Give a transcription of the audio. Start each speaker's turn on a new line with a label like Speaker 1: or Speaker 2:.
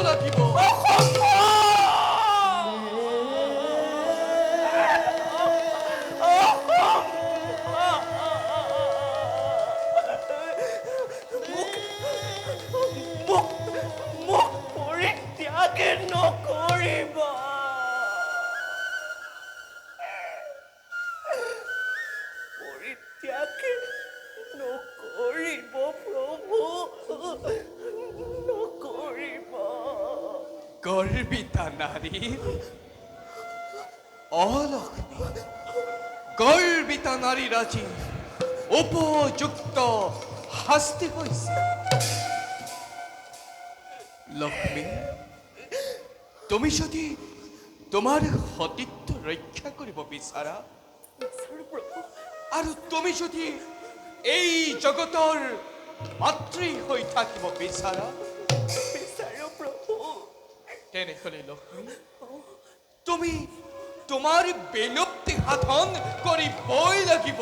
Speaker 1: লাগিব।
Speaker 2: মোক পৰিত্যাগ নকৰিব। পৰিত্যাগ নকৰিব প্ৰভু, নকৰিব।
Speaker 1: গৰ্বিতা নাৰী, অলক্ষ্মী, গৰ্বিতা নাৰীৰ আজি উপযুক্ত শাস্তি হৈছে। লক্ষ্মী, তুমি যদি তোমাৰ সতীত্ব ৰক্ষা কৰিব বিচাৰা আৰু তুমি যদি এই জগতৰ মাতৃ হৈ থাকিব বিচাৰা,
Speaker 2: বিচাৰো প্ৰভু।
Speaker 1: তেনেহ'লে লক্ষ্মী, তুমি তোমাৰ বিলুপ্তি সাধন কৰিবই লাগিব।